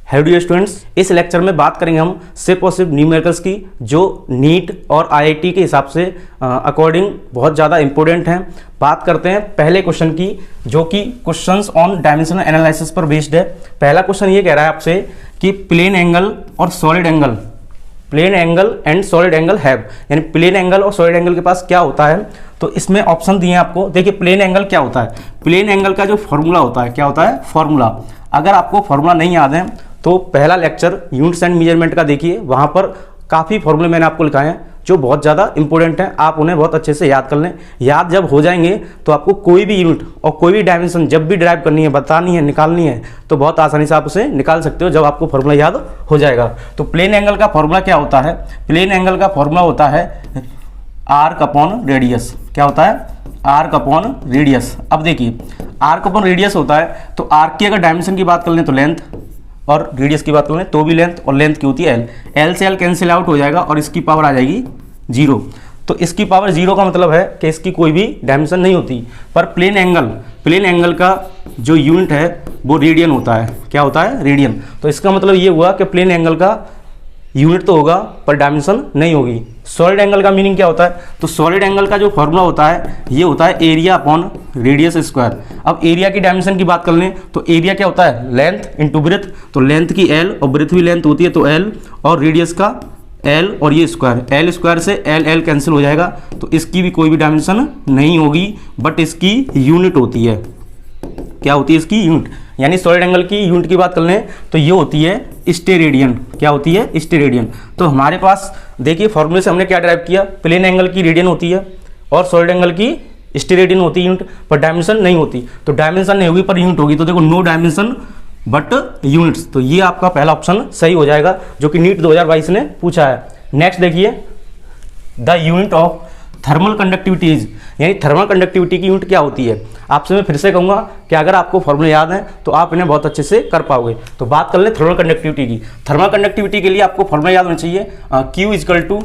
Hello dear students, इस lecture में बात करेंगे हम सिर्फ और सिर्फ न्यूमेरिकल्स की, जो नीट और आईआईटी के हिसाब से अकॉर्डिंग बहुत ज़्यादा इंपॉर्टेंट हैं। बात करते हैं पहले क्वेश्चन की, जो कि क्वेश्चंस ऑन डायमेंशनल एनालिसिस पर बेस्ड है। पहला क्वेश्चन ये कह रहा है आपसे कि प्लेन एंगल और solid angle, plane angle and solid angle have, यानी प्लेन एंगल और सॉलिड एंगल के पास क्या होता है। तो इसमें ऑप्शन दिए हैं आपको। देखिए प्लेन एंगल क्या होता है, प्लेन एंगल का जो फॉर्मूला होता है, क्या होता है फॉर्मूला। अगर आपको फॉर्मूला नहीं याद है तो पहला लेक्चर यूनिट्स एंड मेजरमेंट का देखिए, वहाँ पर काफ़ी फॉर्मूले मैंने आपको लिखाए हैं जो बहुत ज़्यादा इंपॉर्टेंट हैं। आप उन्हें बहुत अच्छे से याद कर लें। याद जब हो जाएंगे तो आपको कोई भी यूनिट और कोई भी डायमेंशन जब भी ड्राइव करनी है, बतानी है, निकालनी है, तो बहुत आसानी से आप उसे निकाल सकते हो जब आपको फॉर्मूला याद हो जाएगा। तो प्लेन एंगल का फॉर्मूला क्या होता है? प्लेन एंगल का फॉर्मूला होता है आर्क अपॉन रेडियस। क्या होता है? Arc upon radius. अब देखिए आर्क अपॉन रेडियस होता है तो आर्क की अगर डायमेंशन की बात कर लें तो लेंथ, और रेडियस की बात कर लें तो भी लेंथ, और लेंथ की होती है एल। एल से एल कैंसिल आउट हो जाएगा और इसकी पावर आ जाएगी 0। तो इसकी पावर 0 का मतलब है कि इसकी कोई भी डायमेंशन नहीं होती। पर प्लेन एंगल का जो यूनिट है वो रेडियन होता है। क्या होता है? रेडियन। तो इसका मतलब ये हुआ कि प्लेन एंगल का यूनिट तो होगा पर डायमेंशन नहीं होगी। सॉलिड एंगल का मीनिंग क्या होता है? तो सॉलिड एंगल का जो फॉर्मूला होता है ये होता है एरिया अपॉन रेडियस स्क्वायर। अब एरिया की डायमेंशन की बात कर लें तो एरिया क्या होता है? Length into breath. तो लेंथ की एल और ब्रेथ भी लेंथ होती है तो एल, और रेडियस का एल और ये स्क्वायर, एल स्क्वायर से एल एल कैंसिल हो जाएगा। तो इसकी भी कोई भी डायमेंशन नहीं होगी, बट इसकी यूनिट होती है। क्या होती है इसकी? यूनिट। यानी सॉलिड एंगल की यूनिट की बात कर लें तो ये होती है स्टेरेडियन। क्या होती है? स्टेरेडियन। तो हमारे पास देखिए फॉर्मूले से हमने क्या ड्राइव किया, प्लेन एंगल की रेडियन होती है और सॉलिड एंगल की स्टेरेडियन होती है यूनिट, पर डायमेंशन नहीं होती। तो डायमेंशन नहीं होगी पर यूनिट होगी। तो देखो नो डायमेंशन बट यूनिट्स। तो ये आपका पहला ऑप्शन सही हो जाएगा, जो कि नीट 2022 ने पूछा है। नेक्स्ट देखिए, the unit of thermal conductivity is, यानी थर्मल कंडक्टिविटी की यूनिट क्या होती है। आपसे मैं फिर से कहूँगा कि अगर आपको फॉर्मूले याद हैं तो आप इन्हें बहुत अच्छे से कर पाओगे। तो बात कर ले थर्मल कंडक्टिविटी की। थर्मल कंडक्टिविटी के लिए आपको फॉर्मूला याद होना चाहिए, Q इजकल टू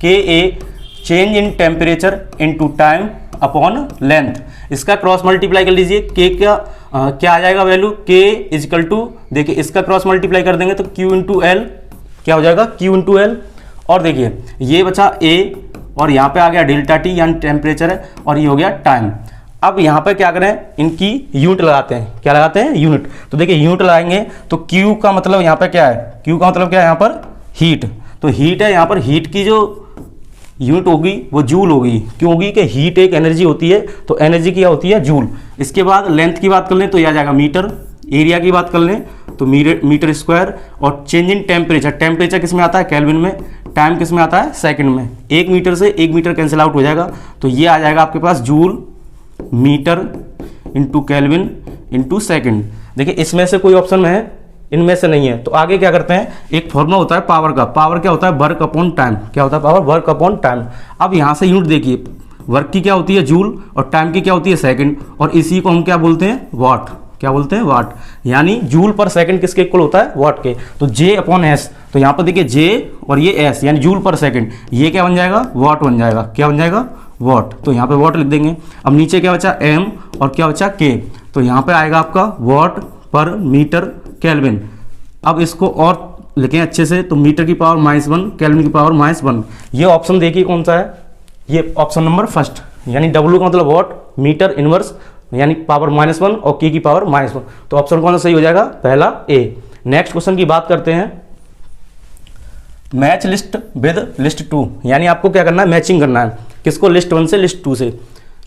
के ए change in temperature into time upon length. इसका क्रॉस मल्टीप्लाई कर लीजिए। के क्या आ जाएगा वैल्यू? K इजकल टू, देखिए इसका क्रॉस मल्टीप्लाई कर देंगे तो Q इंटू एल। क्या हो जाएगा? Q into L. और देखिए ये बचा A, और यहाँ पे आ गया डेल्टा टी यानी टेम्परेचर है, और ये हो गया टाइम। अब यहाँ पे क्या करें, इनकी यूनिट लगाते हैं। क्या लगाते हैं? यूनिट। तो देखिए यूनिट लगाएंगे तो Q का मतलब यहाँ पे क्या है? Q का मतलब क्या है यहाँ पर? हीट। तो हीट है, यहाँ पर हीट की जो यूनिट होगी वो जूल होगी। क्यों होगी? कि हीट एक एनर्जी होती है, तो एनर्जी क्या होती है? जूल। इसके बाद लेंथ की बात कर लें तो यह आ जाएगा मीटर। एरिया की बात कर लें तो मीटर स्क्वायर। और चेंज इन टेम्परेचर, टेम्परेचर किस में आता है? केल्विन में। टाइम किस में आता है? सेकंड में। 1 मीटर से 1 मीटर कैंसिल आउट हो जाएगा, तो ये आ जाएगा आपके पास joule metre into kelvin into second. देखिए इसमें से कोई ऑप्शन में है, इनमें से नहीं है। तो आगे क्या करते हैं, एक फॉर्मूला होता है पावर का। पावर क्या होता है? Work upon time. क्या होता है? Power work upon time. अब यहाँ से यूनिट देखिए, वर्क की क्या होती है? जूल, और टाइम की क्या होती है? सेकंड, और इसी को हम क्या बोलते हैं? वाट। क्या बोलते हैं? वाट। यानी जूल पर सेकंड किसके इक्वल होता है? वाट के। तो जे अपॉन एस। तो यहाँ पर देखिए जे और ये एस यानी जूल पर सेकंड, ये क्या बन जाएगा? वाट बन जाएगा। क्या बन जाएगा? वाट। तो यहाँ पे वाट लिख देंगे। अब नीचे क्या बचा? एम, और क्या बचा? के। तो यहाँ पे आएगा आपका वाट पर मीटर केल्विन। अब इसको और लिखें अच्छे से, तो मीटर की पावर -1, केल्विन की पावर -1। ये ऑप्शन देखिए कौन सा है? ये ऑप्शन नंबर फर्स्ट, यानी डब्ल्यू का मतलब वाट, मीटर इनवर्स यानी पावर -1, और के की पावर -1। तो ऑप्शन कौन सा सही हो जाएगा? पहला ए। नेक्स्ट क्वेश्चन की बात करते हैं, मैच लिस्ट विद लिस्ट 2, यानी आपको क्या करना है? मैचिंग करना है। किसको? लिस्ट 1 से लिस्ट 2 से,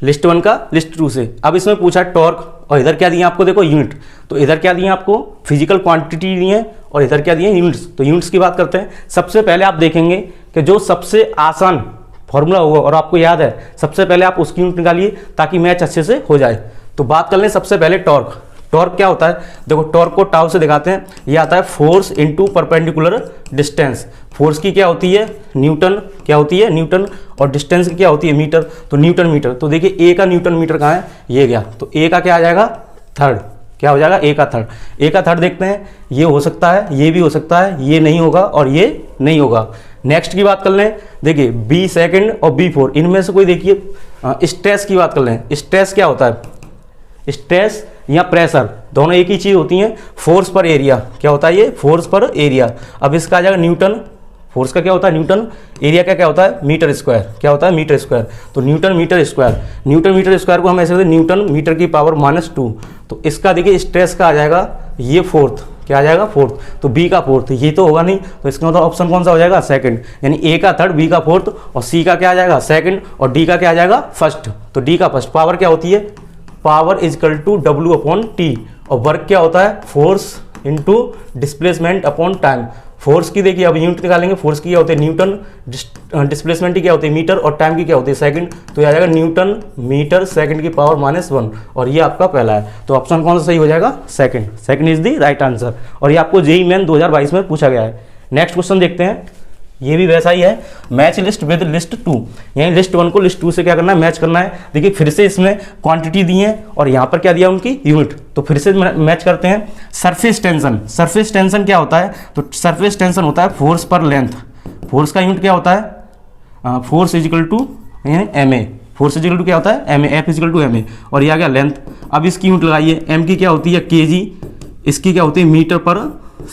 लिस्ट 1 का लिस्ट 2 से। अब इसमें पूछा टॉर्क, और इधर क्या दिए आपको? देखो यूनिट। तो इधर क्या दिए आपको? फिजिकल क्वांटिटी दिए, और इधर क्या दिए? यूनिट्स। तो यूनिट्स की बात करते हैं। सबसे पहले आप देखेंगे कि जो सबसे आसान फॉर्मूला होगा और आपको याद है, सबसे पहले आप उसकी यूनिट निकालिए ताकि मैच अच्छे से हो जाए। तो बात कर लें सबसे पहले टॉर्क। टॉर्क क्या होता है? देखो टॉर्क को टाउ से दिखाते हैं। ये आता है force into perpendicular distance. Force की क्या होती है? न्यूटन। क्या होती है? न्यूटन। और डिस्टेंस की क्या होती है? मीटर। तो न्यूटन मीटर। तो देखिए ए का न्यूटन मीटर कहाँ है? ये गया। तो ए का क्या आ जाएगा? थर्ड। क्या हो जाएगा? ए का थर्ड। ए का थर्ड देखते हैं, ये हो सकता है, ये भी हो सकता है, ये नहीं होगा और ये नहीं होगा। नेक्स्ट की बात कर लें, देखिए बी सेकंड और बी फोर, इनमें से कोई देखिए स्ट्रेस की बात कर लें। स्ट्रेस क्या होता है? स्ट्रेस या प्रेशर, दोनों एक ही चीज़ होती हैं। फोर्स पर एरिया क्या होता है, ये फोर्स पर एरिया। अब इसका आ जाएगा न्यूटन, फोर्स का क्या होता है न्यूटन, एरिया का क्या होता है मीटर स्क्वायर, क्या होता है मीटर स्क्वायर। तो newton metre square, newton metre square को हम ऐसे कहते हैं न्यूटन मीटर की पावर -2। तो इसका देखिए स्ट्रेस का आ जाएगा ये फोर्थ, क्या आ जाएगा फोर्थ, तो बी का फोर्थ, ये तो होगा नहीं, तो इसका मतलब ऑप्शन कौन सा हो जाएगा सेकंड, यानी ए का थर्ड, बी का फोर्थ, और सी का क्या आ जाएगा सेकंड, और डी का क्या आ जाएगा फर्स्ट। तो डी का फर्स्ट। पावर क्या होती है, पावर इजकल टू W/T, और वर्क क्या होता है force into displacement upon time. Force की देखिए अब यूनिट निकालेंगे, फोर्स की क्या होती है न्यूटन, डिस्प्लेसमेंट की क्या होती है मीटर, और टाइम की क्या होती है सेकंड। तो ये आ जाएगा न्यूटन मीटर सेकंड की पावर -1, और ये आपका पहला है। तो ऑप्शन कौन सा सही हो जाएगा second, second is the right answer. और ये आपको जेईई मेन 2022 में पूछा गया है। नेक्स्ट क्वेश्चन देखते हैं, ये भी वैसा ही है, मैच लिस्ट विद लिस्ट 2, यानी लिस्ट 1 को लिस्ट 2 से क्या करना है मैच करना है। देखिए फिर से इसमें क्वांटिटी दी है और यहाँ पर क्या दिया उनकी यूनिट, तो फिर से मैच करते हैं। सरफेस टेंशन, सरफेस टेंशन क्या होता है, तो सरफेस टेंशन होता है फोर्स पर लेंथ। फोर्स का यूनिट क्या होता है, force equal to M A, force equal to क्या होता है M A, F equal to M A, और ये आ गया लेंथ। अब इसकी यूनिट लगाइए, एम की क्या होती है केजी, इसकी क्या होती है मीटर पर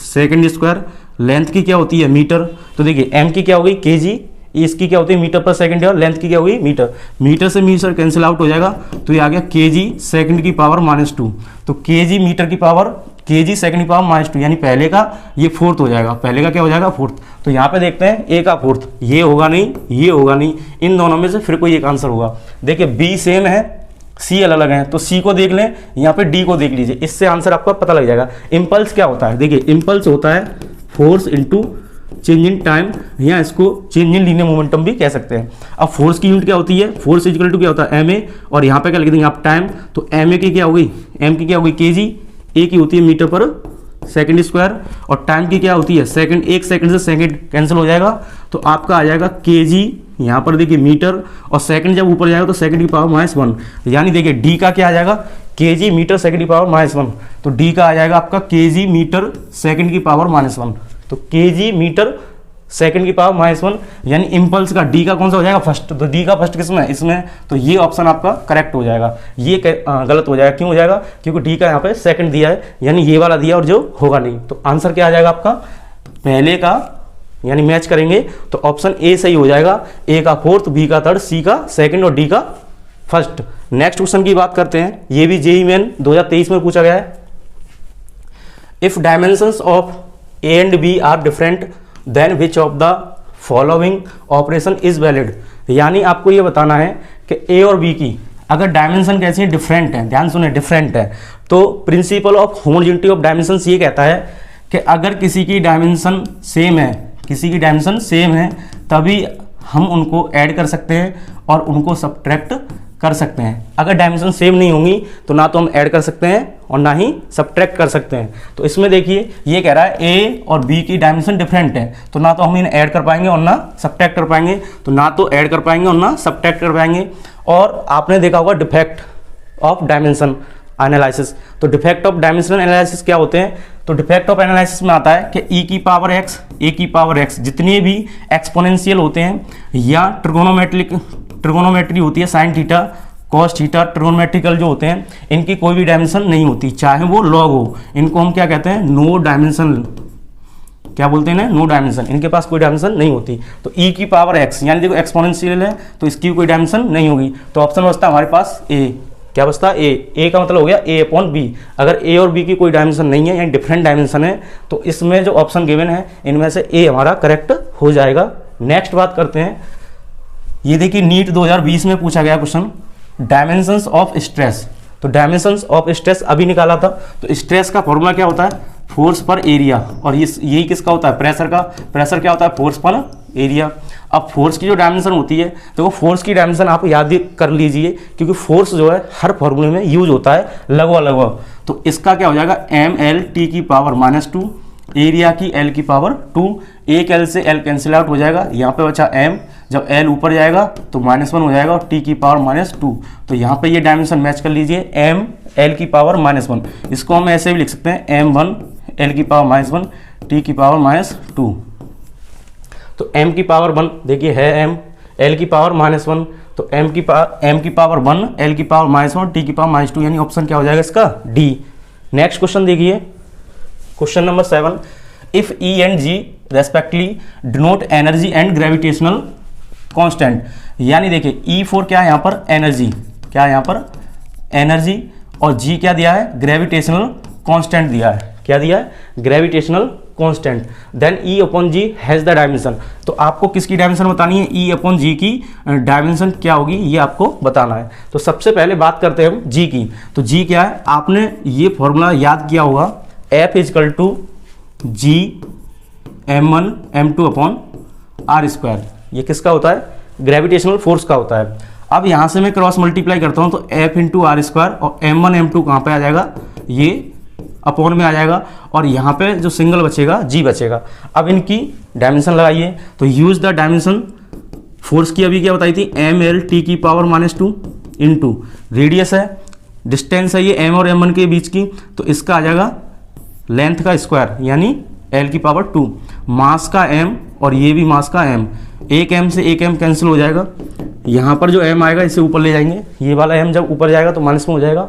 सेकेंड स्क्वायर, लेंथ की क्या होती है मीटर। तो देखिए एम की क्या हो गई केजी, इसकी क्या होती है मीटर पर सेकंड, और लेंथ की क्या होगी मीटर, मीटर से मीटर कैंसिल आउट हो जाएगा, तो ये आ गया केजी सेकंड की पावर -2। तो केजी मीटर की पावर, केजी सेकंड की पावर -2, यानी पहले का ये फोर्थ हो जाएगा, पहले का क्या हो जाएगा फोर्थ। तो यहाँ पे देखते हैं ए का फोर्थ, ये होगा नहीं, ये होगा नहीं, इन दोनों में से फिर कोई एक आंसर होगा। देखिए बी सेम है, सी अलग अलग है, तो सी को देख लें, यहाँ पे डी को देख लीजिए, इससे आंसर आपको पता लग जाएगा। इम्पल्स क्या होता है, देखिए इम्पल्स होता है force into change in time, या इसको चेंज इन लीनियर मोमेंटम भी कह सकते हैं। अब फोर्स की यूनिट क्या होती है, फोर्स इक्वल टू क्या होता है एम ए, और यहाँ पे क्या लिख देंगे आप टाइम, तो एम ए की क्या होगी, एम की क्या होगी केजी, ए की होती है मीटर पर सेकंड स्क्वायर, और टाइम की क्या होती है सेकंड, एक सेकंड से सेकंड कैंसिल हो जाएगा, तो आपका आ जाएगा केजी, यहाँ पर देखिए मीटर, और सेकंड जब ऊपर जाएगा तो सेकंड की पावर -1, यानी देखिए डी का क्या आ जाएगा केजी मीटर सेकंड की पावर -1, तो डी का आ जाएगा आपका केजी मीटर सेकंड की पावर -1, तो केजी मीटर सेकंड की पावर -1, यानी इम्पल्स का डी का कौन सा हो जाएगा फर्स्ट। तो डी का फर्स्ट किसमें, इसमें, तो ये ऑप्शन आपका करेक्ट हो जाएगा, ये गलत हो जाएगा, क्यों हो जाएगा, क्योंकि डी का यहाँ पे सेकंड दिया है, यानी ये वाला दिया और जो होगा नहीं। तो आंसर क्या आ जाएगा आपका पहले का, यानी मैच करेंगे तो ऑप्शन ए सही हो जाएगा, ए का फोर्थ, बी का थर्ड, सी का सेकंड और डी का फर्स्ट। नेक्स्ट क्वेश्चन की बात करते हैं, ये भी जेईई मेन 2023 में पूछा गया है। If dimensions of A and B are different then which of the following operation is valid, यानी आपको ये बताना है कि ए और बी की अगर डायमेंशन कैसी है डिफरेंट है, ध्यान सुने डिफरेंट है, तो principle of homogeneity of dimensions ये कहता है कि अगर किसी की डायमेंशन सेम है, किसी की डायमेंशन सेम है, तभी हम उनको ऐड कर सकते हैं और उनको सब्ट्रैक्ट कर सकते हैं। अगर डायमेंशन सेम नहीं होंगी तो ना तो हम ऐड कर सकते हैं और ना ही सब्ट्रैक्ट कर सकते हैं। तो इसमें देखिए ये कह रहा है ए और बी की डायमेंशन डिफरेंट है, तो ना तो हम इन्हें ऐड कर पाएंगे और ना सब्ट्रैक्ट कर पाएंगे, तो ना तो ऐड कर पाएंगे और ना सब्ट्रैक्ट कर पाएंगे। और आपने देखा होगा डिफेक्ट ऑफ डायमेंशन एनालिसिस, तो डिफेक्ट ऑफ डायमेंशन एनालिसिस क्या होते हैं, तो डिफेक्ट ऑफ एनालिसिस में आता है कि ई की पावर एक्स, ए की पावर एक्स जितने भी एक्सपोनेंशियल होते हैं या ट्रिगोनोमेट्री होती है, sine theta cos theta, trigonometrical जो होते हैं इनकी कोई भी डायमेंशन नहीं होती, चाहे वो लॉग हो, इनको हम क्या कहते हैं नो डायमेंशन, क्या बोलते हैं नो डायमेंशन, इनके पास कोई डायमेंशन नहीं होती। तो ई की पावर एक्स यानी देखो एक्सपोनेंशियल है तो इसकी कोई डायमेंशन नहीं होगी, तो ऑप्शन बचता है हमारे पास ए, क्या बचता है ए का मतलब हो गया ए अपॉन बी। अगर ए और बी की कोई डायमेंशन नहीं है यानी डिफरेंट डायमेंशन है तो इसमें जो ऑप्शन गिवन है इनमें से ए हमारा करेक्ट हो जाएगा। नेक्स्ट बात करते हैं, ये देखिए नीट 2020 में पूछा गया क्वेश्चन डायमेंशंस ऑफ स्ट्रेस, तो डायमेंशंस ऑफ स्ट्रेस अभी निकाला था, तो स्ट्रेस का फॉर्मूला क्या होता है फोर्स पर एरिया, और यही किसका होता है प्रेशर का, प्रेशर क्या होता है फोर्स पर एरिया। अब फोर्स की जो डायमेंशन होती है तो वो फोर्स की डायमेंशन आप याद कर लीजिए क्योंकि फोर्स जो है हर फॉर्मूले में यूज होता है लगभग, तो इसका क्या हो जाएगा mlt की पावर -2, एरिया की l की पावर 2, एक l से l कैंसिल आउट हो जाएगा, यहाँ पे बचा m, जब l ऊपर जाएगा तो -1 हो जाएगा और t की पावर -2, तो यहाँ पे ये डायमेंशन मैच कर लीजिए m l की पावर -1, इसको हम ऐसे भी लिख सकते हैं m1 l की पावर -1 t की पावर -2, तो m की पावर 1 देखिए है m, l की पावर -1 तो m की पावर 1, l की पावर -1, t की पावर -2, यानी ऑप्शन क्या हो जाएगा इसका डी। नेक्स्ट क्वेश्चन देखिए, question number 7, if E and G respectively denote energy and gravitational constant, यानी देखिए E4 क्या है यहाँ पर एनर्जी, क्या है यहाँ पर एनर्जी, और G क्या दिया है ग्रेविटेशनल कांस्टेंट दिया है, क्या दिया है gravitational constant. Then E/G has the dimension, तो आपको किसकी डायमेंशन बतानी है, E/G की डायमेंशन क्या होगी ये आपको बताना है। तो सबसे पहले बात करते हैं हम G की, तो G क्या है, आपने ये फॉर्मूला याद किया होगा, F = G m1 m2/r², ये किसका होता है ग्रेविटेशनल फोर्स का होता है। अब यहाँ से मैं क्रॉस मल्टीप्लाई करता हूँ तो F × r² और m1 m2 कहाँ पे आ जाएगा, ये अपॉन में आ जाएगा, और यहाँ पे जो सिंगल बचेगा G बचेगा। अब इनकी डायमेंशन लगाइए, तो यूज द डायमेंशन, फोर्स की अभी क्या बताई थी ml t की पावर -2 इंटू रेडियस है, डिस्टेंस है ये m और m1 के बीच की, तो इसका आ जाएगा लेंथ का स्क्वायर यानी l की पावर 2, मास का m और ये भी मास का m, एक m से एक m कैंसिल हो जाएगा, यहाँ पर जो m आएगा इसे ऊपर ले जाएंगे, ये वाला m जब ऊपर जाएगा तो माइनस में हो जाएगा।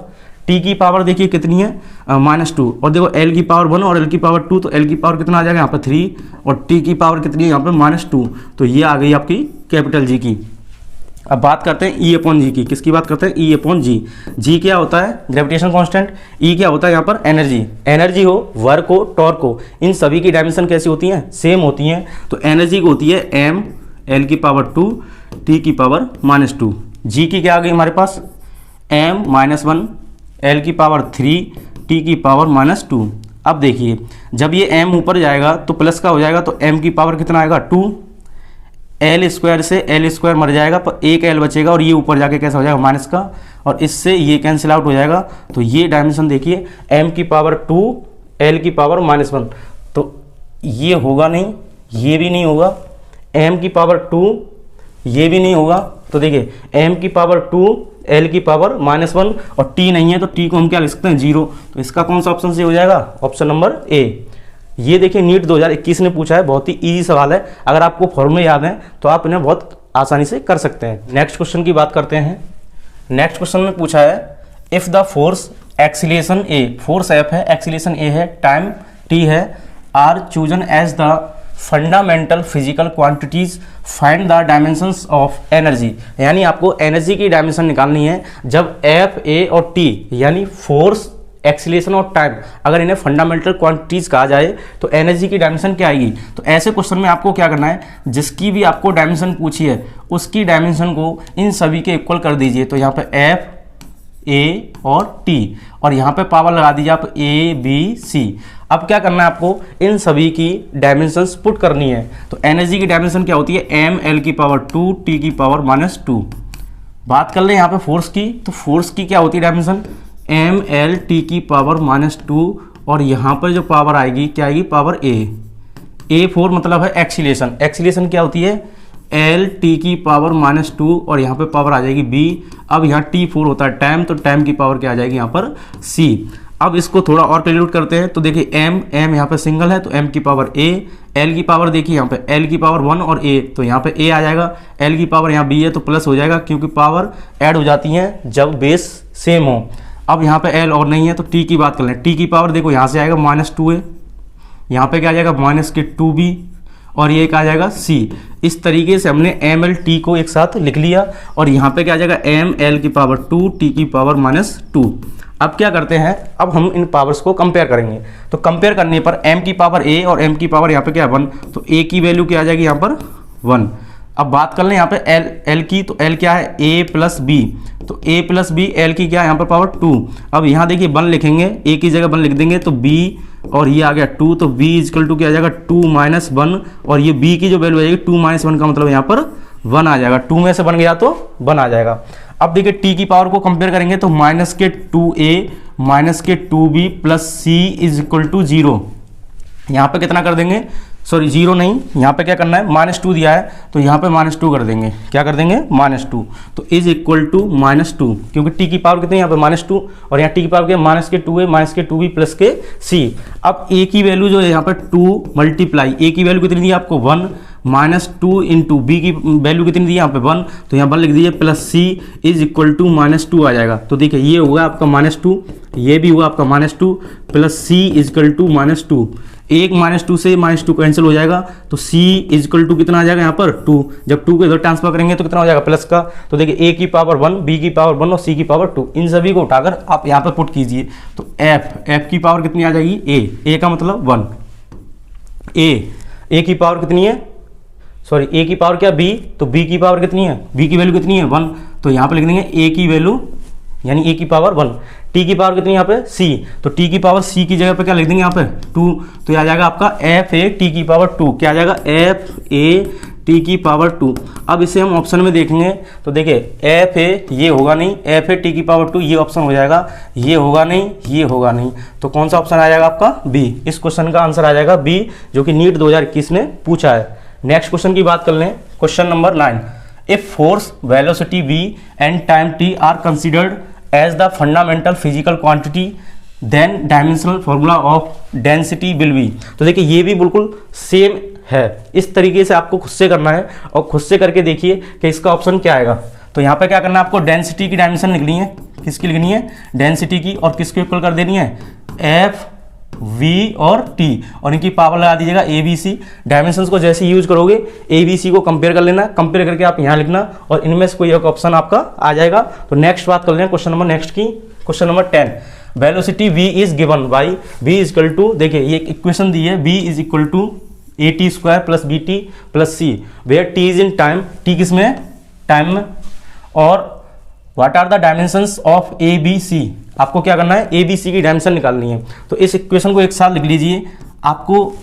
t की पावर देखिए कितनी है -2, और देखो l की पावर 1 और l की पावर 2, तो l की पावर कितना आ जाएगा यहाँ पर 3, और t की पावर कितनी है यहाँ पर -2, तो ये आ गई आपकी कैपिटल G की। अब बात करते हैं E/G की, किसकी बात करते हैं E/G। G क्या होता है ग्रेविटेशन कांस्टेंट, E क्या होता है यहाँ पर एनर्जी, एनर्जी हो, वर्क हो, टॉर्क हो, इन सभी की डायमेंशन कैसी होती हैं सेम होती हैं। तो एनर्जी की होती है m l की पावर 2 t की पावर -2, G की क्या आ गई हमारे पास m -1 l की पावर 3 t की पावर -2। अब देखिए जब ये m ऊपर जाएगा तो प्लस का हो जाएगा, तो m की पावर कितना आएगा 2, l² से l² मर जाएगा, पर एक l बचेगा, और ये ऊपर जाके कैसा हो जाएगा माइनस का, और इससे ये कैंसिल आउट हो जाएगा। तो ये डायमेंशन देखिए m की पावर 2 l की पावर -1, तो ये होगा नहीं, ये भी नहीं होगा, m की पावर 2 ये भी नहीं होगा, तो देखिए m की पावर 2 l की पावर -1 और t नहीं है, तो t को हम क्या लिख सकते हैं 0, तो इसका कौन सा ऑप्शन से हो जाएगा ऑप्शन नंबर ए। ये देखिए नीट 2021 ने पूछा है, बहुत ही इजी सवाल है, अगर आपको फॉर्मूले याद हैं तो आप इन्हें बहुत आसानी से कर सकते हैं। नेक्स्ट क्वेश्चन की बात करते हैं। नेक्स्ट क्वेश्चन में पूछा है if the force acceleration A, force F है, एक्सीलरेशन ए है, टाइम टी है, are chosen as the fundamental physical quantities, find the dimensions of energy, यानी आपको एनर्जी की डायमेंशन निकालनी है जब एफ ए और टी यानी फोर्स एक्सीलरेशन और टाइम अगर इन्हें फंडामेंटल क्वांटिटीज कहा जाए तो एनर्जी की डायमेंशन क्या आएगी। तो ऐसे क्वेश्चन में आपको क्या करना है, जिसकी भी आपको डायमेंशन पूछी है उसकी डायमेंशन को इन सभी के इक्वल कर दीजिए। तो यहाँ पे एफ ए और टी, और यहाँ पे पावर लगा दीजिए आप ए बी सी। अब क्या करना है आपको, इन सभी की डायमेंशंस पुट करनी है। तो एनर्जी की डायमेंशन क्या होती है एम एल की पावर 2 टी की पावर -2। बात कर ले यहाँ पे फोर्स की, तो फोर्स की क्या होती है डायमेंशन एम एल टी की पावर -2, और यहाँ पर जो पावर आएगी क्या आएगी पावर ए 4 मतलब है एक्सीलरेशन। एक्सीलरेशन क्या होती है एल टी की पावर -2, और यहाँ पे पावर आ जाएगी बी। अब यहाँ T4 होता है टाइम, तो टाइम की पावर क्या आ जाएगी यहाँ पर C। अब इसको थोड़ा और कैलकुलेट करते हैं, तो देखिए m यहाँ पे सिंगल है तो m की पावर a, l की पावर देखिए यहाँ पे l की पावर 1 और a, तो यहाँ पे a आ जाएगा, l की पावर यहाँ b है तो प्लस हो जाएगा क्योंकि पावर ऐड हो जाती हैं जब बेस सेम हो। अब यहाँ पे l और नहीं है तो t की बात कर लें, t की पावर देखो यहाँ से आएगा -2a, यहाँ पे क्या आ जाएगा -2b, और ये क्या आ जाएगा c। इस तरीके से हमने एम एल टी को एक साथ लिख लिया, और यहाँ पे क्या आ जाएगा एम एल की पावर 2 टी की पावर -2। अब क्या करते हैं, अब हम इन पावर्स को कंपेयर करेंगे। तो कंपेयर करने पर m की पावर a और m की पावर यहाँ पे क्या 1, तो a की वैल्यू क्या आ जाएगी यहाँ पर 1। अब बात कर लें यहाँ पे l की, तो l क्या है a प्लस बी, तो a प्लस बी, l की क्या है यहाँ पर पावर 2। अब यहाँ देखिए 1 लिखेंगे, a की जगह 1 लिख देंगे तो b, और ये आ गया 2, तो b इजकल टू क्या आ जाएगा 2 - 1, और ये b की जो वैल्यू आ जाएगी 2 - 1 का मतलब यहाँ पर 1 आ जाएगा, 2 में से 1 गया तो 1 आ जाएगा। अब देखिए t की पावर को कंपेयर करेंगे तो -2a -2b plus c is equal to 0। यहाँ पे कितना कर देंगे, सॉरी 0 नहीं, यहाँ पे क्या करना है -2 दिया है तो यहाँ पे -2 कर देंगे, क्या कर देंगे -2, तो इज इक्वल टू -2, क्योंकि t की पावर कितनी है यहाँ पे -2, और यहाँ t की पावर क्या -2a -2b प्लस के c। अब a की वैल्यू जो है यहाँ पे 2 मल्टीप्लाई, a की वैल्यू कितनी दी आपको 1 -2 इंटू बी की वैल्यू कितनी दी है यहाँ पे 1, तो यहाँ 1 लिख दीजिए, plus C is equal to -2 आ जाएगा। तो देखिए ये होगा आपका -2, ये भी हुआ आपका -2 plus C is equal to -2, एक -2 से -2 कैंसिल हो जाएगा, तो c इज इक्वल टू कितना आ जाएगा यहाँ पर 2, जब 2 को इधर ट्रांसफर करेंगे तो कितना हो जाएगा प्लस का, तो देखिए a की पावर 1, b की पावर 1 और c की पावर 2, इन सभी को उठाकर आप यहाँ पर पुट कीजिए, तो f की पावर कितनी आ जाएगी a का मतलब 1, a की पावर कितनी है, सॉरी a की पावर क्या b, तो b की पावर कितनी है, b की वैल्यू कितनी है 1, तो यहाँ पर लिख देंगे a की वैल्यू यानी a की पावर 1, t की पावर कितनी यहाँ पे c, तो t की पावर c की जगह पे क्या लिख देंगे यहाँ पे 2, तो ये आ जाएगा आपका f a t की पावर 2, क्या आ जाएगा f a t की पावर 2। अब इसे हम ऑप्शन में देखेंगे तो देखिए f a ये होगा नहीं, f a t की पावर 2 ये ऑप्शन हो जाएगा, ये होगा नहीं, ये होगा नहीं, तो कौन सा ऑप्शन आ जाएगा आपका b, इस क्वेश्चन का आंसर आ जाएगा b, जो कि नीट 2021 ने पूछा है। नेक्स्ट क्वेश्चन की बात कर लें, question number 9, if force, velocity v and time t are considered as the fundamental physical quantity then dimensional formula of density will be। तो देखिए ये भी बिल्कुल सेम है, इस तरीके से आपको खुद से करना है और खुद से करके देखिए कि इसका ऑप्शन क्या आएगा। तो यहाँ पे क्या करना है आपको, डेंसिटी की डायमेंशन लिखनी है, किसकी लिखनी है, डेंसिटी की, और किसके इक्वल कर देनी है, एफ v और t, और इनकी पावर लगा दीजिएगा a b c। डायमेंशंस को जैसे यूज करोगे a b c को कंपेयर कर लेना, कंपेयर करके आप यहाँ लिखना और इनमें से कोई एक ऑप्शन आपका आ जाएगा। तो नेक्स्ट बात कर लें क्वेश्चन नंबर नेक्स्ट की, question number 10, velocity v is given by v is equal to, देखिए ये इक्वेशन दी है, v is equal to A T square plus B T plus C, where t is in time, t किसमें, time में, और what are the dimensions of A B C, आपको क्या करना है, ए बी सी की डायमेंशन निकालनी है। तो इस इक्वेशन को एक साथ लिख लीजिए। आपको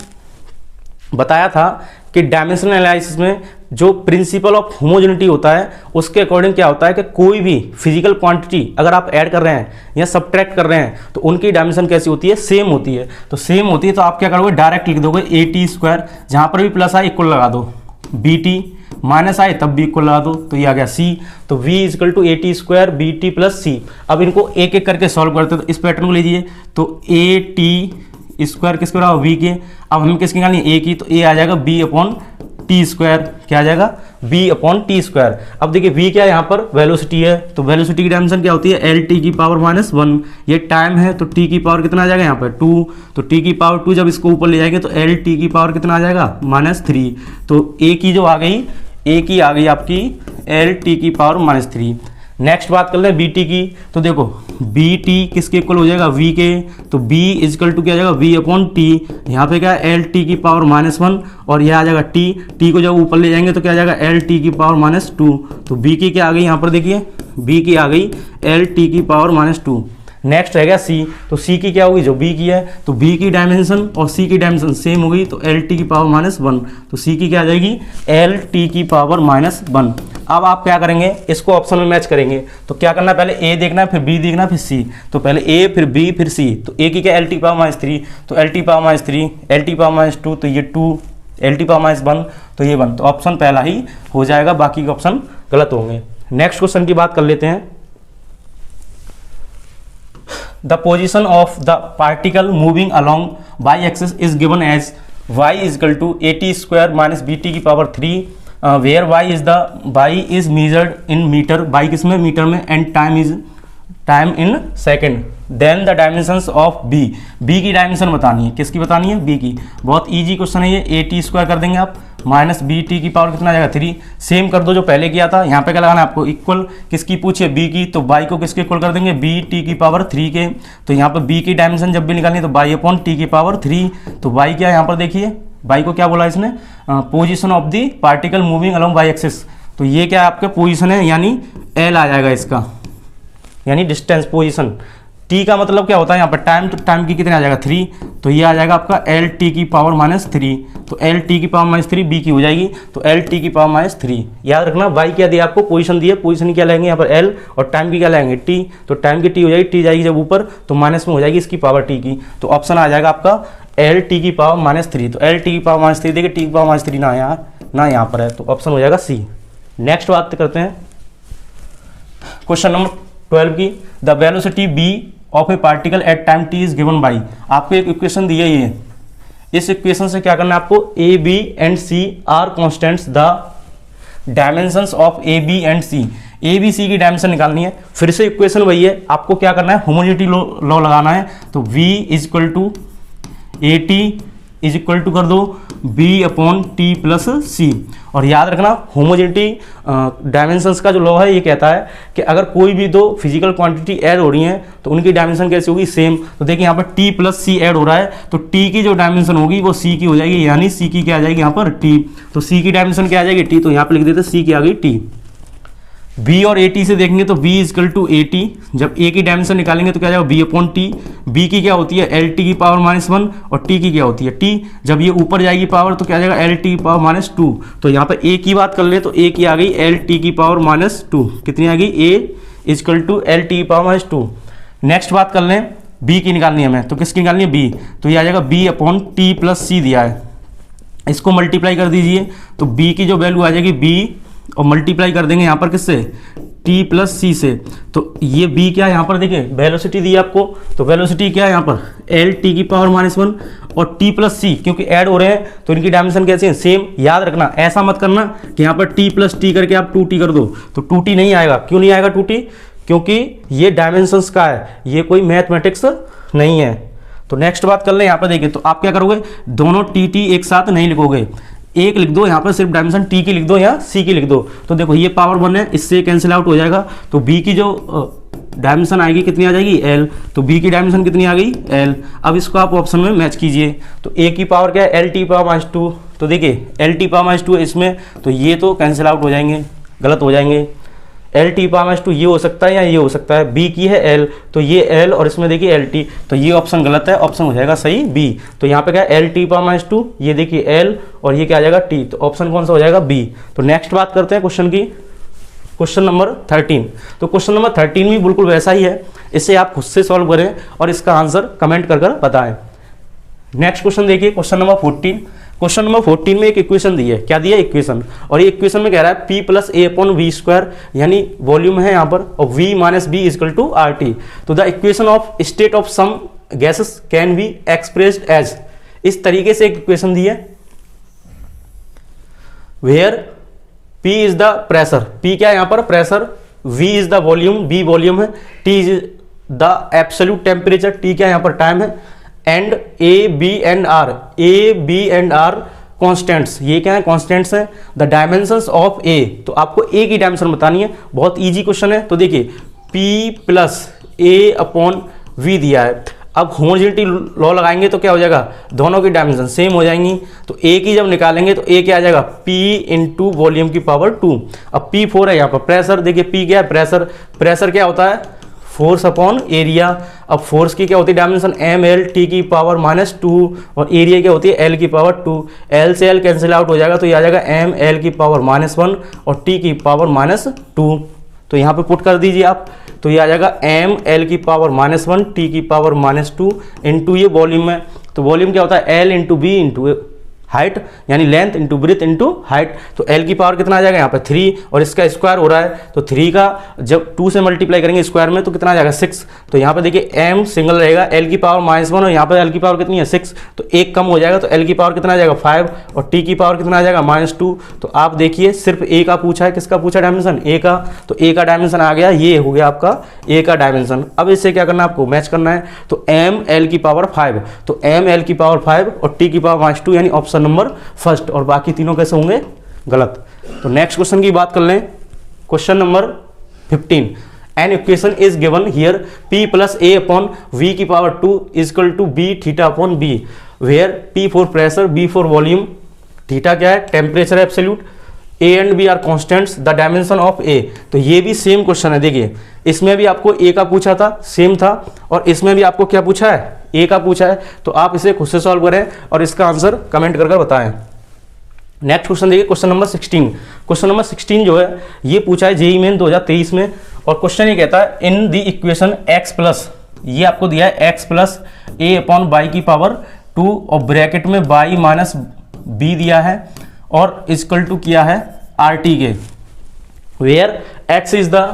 बताया था कि डायमेंशनल एनालिसिस में जो प्रिंसिपल ऑफ होमोजेनिटी होता है उसके अकॉर्डिंग क्या होता है कि कोई भी फिजिकल क्वांटिटी अगर आप ऐड कर रहे हैं या सब्ट्रैक्ट कर रहे हैं तो उनकी डायमेंशन कैसी होती है, सेम होती है। तो सेम होती है तो आप क्या करोगे, डायरेक्ट लिख दोगे ए टी स्क्वायर, जहाँ पर भी प्लस आए इक्वल लगा दो, बी टी माइनस आए तब भी इक्वल लगा दो, तो ये आ गया सी। तो v is equal to A T square b T plus c. अब इनको एक एक करके सॉल्व करते हैं, तो इस पैटर्न को लीजिए, तो ए टी स्क्वायर किसके बराबर, v के, अब हमें किसकी निकालनी है, a की, तो a आ जाएगा b अपॉन टी स्क्वायर, क्या आ जाएगा b अपॉन टी स्क्वायर। अब देखिए v क्या है, यहाँ पर वेलोसिटी है, तो वेलोसिटी की डायमेंशन क्या होती है, एल टी की पावर -1, ये टाइम है तो t की पावर कितना आ जाएगा यहाँ पर 2, तो t की पावर 2 जब इसको ऊपर ले जाएंगे तो एल टी की पावर कितना आ जाएगा -3, तो a की जो आ गई, a की आ गई आपकी एल टी की पावर -3। नेक्स्ट बात कर लें बी टी की, तो देखो बी टी किसके इक्वल हो जाएगा, v के, तो b इजकल टू क्या आ जाएगा, v अपॉन टी, यहाँ पे क्या है एल टी की पावर -1 और यह आ जाएगा t को जब ऊपर ले जाएंगे तो क्या आ जाएगा एल टी की पावर -2, तो b की क्या आ गई यहाँ पर देखिए, b की आ गई एल टी की पावर -2। नेक्स्ट रहेगा c, तो c की क्या होगी, जो b की है, तो b की डायमेंशन और c की डायमेंशन सेम हो गई, तो एल टी की पावर -1, तो c की क्या आ जाएगी, एल टी की पावर -1। अब आप क्या करेंगे, इसको ऑप्शन में मैच करेंगे, तो क्या करना है, पहले a देखना है, फिर b देखना है, फिर c, तो पहले a फिर b फिर c, तो a की क्या एल टी पावर -3, तो L T power -3, L T power -2, तो ये 2, एल टी पावर -1, तो ये 1, तो ऑप्शन पहला ही हो जाएगा, बाकी के ऑप्शन गलत होंगे। नेक्स्ट क्वेश्चन की बात कर लेते हैं। The position of the particle moving along y-axis is given as y is equal to at square minus bt की power 3, where y is measured in meter, y किसमें, मीटर में, and time in second। Then the dimensions of b, b की dimension बतानी है, किसकी बतानी है, b की। बहुत इजी क्वेश्चन है ये, ए टी स्क्वायर कर देंगे आप, माइनस बी टी की पावर कितना आ जाएगा 3, सेम कर दो जो पहले किया था। यहाँ पे क्या लगाना है आपको, इक्वल किसकी पूछिए, b की, तो y को किसके इक्वल कर देंगे, बी टी की पावर 3 के, तो यहाँ पर b की डायमेंशन जब भी निकालनी है तो y अपॉन टी की पावर 3, तो y क्या है यहाँ पर देखिए, y को क्या बोला इसने, position of the particle moving along Y axis, तो ये क्या आपका पोजिशन है, यानी l आ जाएगा इसका, यानी डिस्टेंस पोजिशन। t का मतलब क्या होता है यहाँ पर टाइम, तो टाइम की कितने आ जाएगा 3, तो ये आ जाएगा आपका एल टी की पावर -3, तो एल टी की पावर -3 b की हो जाएगी, तो एल टी की पावर -3। याद रखना y क्या दिया आपको, पोजीशन दी है, पोजीशन क्या लेंगे यहाँ पर l, और टाइम की क्या लेंगे t, तो टाइम की t हो जाएगी, t जाएगी जब ऊपर तो माइनस में हो जाएगी इसकी पावर t की, तो ऑप्शन आ जाएगा आपका एल टी की पावर -3। तो एल टी की पावर -3 देखिए, टी की पावर -3 ना यार ना यहाँ पर है, तो ऑप्शन हो जाएगा सी। नेक्स्ट बात करते हैं क्वेश्चन नंबर 12 की, the velocity b of A particle at time t is given by, आपको एक इक्वेशन दी है, ये इस इक्वेशन से क्या करना है आपको, A B and C are constants, the dimensions of A B and C, A B C की डायमेंशन निकालनी है। फिर से इक्वेशन वही है, आपको क्या करना है, होमोजेनिटी लॉ लगाना है। तो v is equal to A T is equal to कर दो b upon T plus C. और याद रखना होमोजेनिटी डायमेंशंस का जो लॉ है ये कहता है कि अगर कोई भी दो फिजिकल क्वांटिटी ऐड हो रही हैं तो उनकी डायमेंशन कैसे होगी, सेम। तो देखिए यहाँ पर t प्लस सी ऐड हो रहा है तो t की जो डायमेंशन होगी वो c की हो जाएगी, यानी c की क्या आ जाएगी यहाँ पर t। तो c की डायमेंशन क्या आ जाएगी, t। तो यहाँ पर लिख देते c की आ गई t। b और at से देखेंगे तो b इजकल टू at, जब a की डायमेंशन निकालेंगे तो क्या जाएगा b अपॉन टी। b की क्या होती है lt की पावर -1 और t की क्या होती है t। जब ये ऊपर जाएगी पावर तो क्या जाएगा lt की पावर -2। तो यहाँ पर a की बात कर ले तो a की आ गई lt की पावर -2, कितनी आ गई a इजकल टू lt की पावर -2। नेक्स्ट बात कर लें b की निकालनी है हमें, तो किसकी निकालनी है b, तो ये आ जाएगा b अपॉन टी प्लस सी दिया है, इसको मल्टीप्लाई कर दीजिए तो b की जो वैल्यू आ जाएगी b और मल्टीप्लाई कर देंगे यहाँ पर किससे, t प्लस सी से। तो ये b क्या है यहाँ पर देखिए वेलोसिटी दी है आपको, तो वेलोसिटी क्या है यहाँ पर एल टी की पावर -1 और t प्लस सी, क्योंकि ऐड हो रहे हैं तो इनकी डायमेंशन कैसे है, सेम। याद रखना ऐसा मत करना कि यहाँ पर t प्लस टी करके आप 2t कर दो, तो 2t नहीं आएगा। क्यों नहीं आएगा 2t, क्योंकि ये डायमेंशंस का है, ये कोई मैथमेटिक्स नहीं है। तो नेक्स्ट बात कर लें यहाँ पर देखिए, तो आप क्या करोगे, दोनों टी एक साथ नहीं लिखोगे, एक लिख दो यहाँ पर, सिर्फ डायमेंशन टी की लिख दो या सी की लिख दो। तो देखो ये पावर 1 है, इससे कैंसिल आउट हो जाएगा, तो बी की जो डायमेंशन आएगी कितनी आ जाएगी एल, तो बी की डायमेंशन कितनी आ गई एल। अब इसको आप ऑप्शन में मैच कीजिए, तो ए की पावर क्या है एल टी पावर -2, तो देखिए एल टी पावर -2 है इसमें, तो ये तो कैंसिल आउट हो जाएंगे, गलत हो जाएंगे। एल टी पावर -2 ये हो सकता है या ये हो सकता है, बी की है एल तो ये एल और इसमें देखिए एल टी, तो ये ऑप्शन गलत है, ऑप्शन हो जाएगा सही बी। तो यहाँ पे क्या है एल टी पावर -2, ये देखिए एल और ये क्या आ जाएगा टी, तो ऑप्शन कौन सा हो जाएगा बी। तो नेक्स्ट बात करते हैं क्वेश्चन की, क्वेश्चन नंबर 13। तो क्वेश्चन नंबर 13 भी बिल्कुल वैसा ही है, इसे आप खुद से सॉल्व करें और इसका आंसर कमेंट कर बताएं। नेक्स्ट क्वेश्चन देखिए, क्वेश्चन नंबर 14। क्वेश्चन नंबर 14 में एक इक्वेशन दी है, क्या दिया है इक्वेशन, और ये इक्वेशन में कह रहा है p प्लस ए अपॉन वी स्क्वायर, यानी वॉल्यूम है यहाँ पर, और v minus b equal to r t. तो the equation of state of some gases can be expressed as, इस तरीके से एक इक्वेशन दी है, where p is the pressure, p क्या है यहाँ पर pressure, v is the volume, b volume है, t is the absolute temperature, t क्या है यहाँ पर टाइम है, and A B and are constants, ये क्या है कॉन्स्टेंट्स है, द डायमेंशंस ऑफ ए, तो आपको ए की डायमेंशन बतानी है, बहुत इजी क्वेश्चन है। तो देखिए p प्लस ए अपॉन वी दिया है, अब होमोजेनिटी लॉ लगाएंगे तो क्या हो जाएगा, दोनों की डायमेंशन सेम हो जाएंगी, तो ए की जब निकालेंगे तो ए क्या आ जाएगा p इंटू वॉल्यूम की पावर 2। अब p4 है यहाँ पर प्रेशर, देखिए p क्या है प्रेशर, प्रेशर क्या होता है फोर्स अपॉन एरिया। अब फोर्स की क्या होती है डायमेंशन एम एल टी की पावर -2 और एरिया क्या होती है एल की पावर 2, एल से एल कैंसिल आउट हो जाएगा तो ये आ जाएगा एम एल की पावर -1 और टी की पावर -2। तो यहाँ पे पुट कर दीजिए आप, तो ये आ जाएगा एम एल की पावर -1 टी की पावर -2 इंटू ये वॉल्यूम है, तो वॉल्यूम क्या होता है l into b into height, यानी length into breadth into height. तो एल की पावर कितना आ जाएगा यहाँ पे 3 और इसका स्क्वायर हो रहा है, तो 3 का जब 2 से मल्टीप्लाई करेंगे स्क्वायर में तो कितना आ जाएगा 6। तो यहाँ पे देखिए m सिंगल रहेगा, एल की पावर -1 और यहाँ पे एल की पावर कितनी है 6, तो एक कम हो जाएगा, तो एल की पावर कितना आ जाएगा 5 और टी की पावर कितना आ जाएगा -2। तो आप देखिए सिर्फ ए का पूछा है, किसका पूछा डायमेंशन ए का, तो ए का डायमेंशन आ गया, ये हो गया आपका ए का डायमेंशन। अब इससे क्या करना है आपको मैच करना है, तो एम एल की पावर 5, तो एम एल की पावर 5 और टी की पावर -2, यानी ऑप्शन नंबर फर्स्ट, और बाकी तीनों कैसे होंगे गलत। तो नेक्स्ट क्वेश्चन की बात कर लें, question number 15। An equation is given here p plus A upon v की power 2 equal to b theta upon b, where p for pressure, b for volume, theta क्या है temperature absolute, a and b are constants, the dimension of a। तो ये भी same question है, देखिए इसमें भी आपको a का पूछा था सेम था, और इसमें भी आपको क्या पूछा है a का पूछा है, तो आप इसे खुद से सॉल्व करें और इसका आंसर कमेंट कर बताएं। नेक्स्ट क्वेश्चन देखिए, क्वेश्चन नंबर 16। क्वेश्चन नंबर 16 जो है ये पूछा है जेईई मेन 2023 में, और क्वेश्चन ये कहता है इन द इक्वेशन x प्लस, ये आपको दिया है x plus A upon by की पावर 2 और ब्रैकेट में बाई माइनस बी दिया है और इक्वल टू किया है आर टी के, where x is the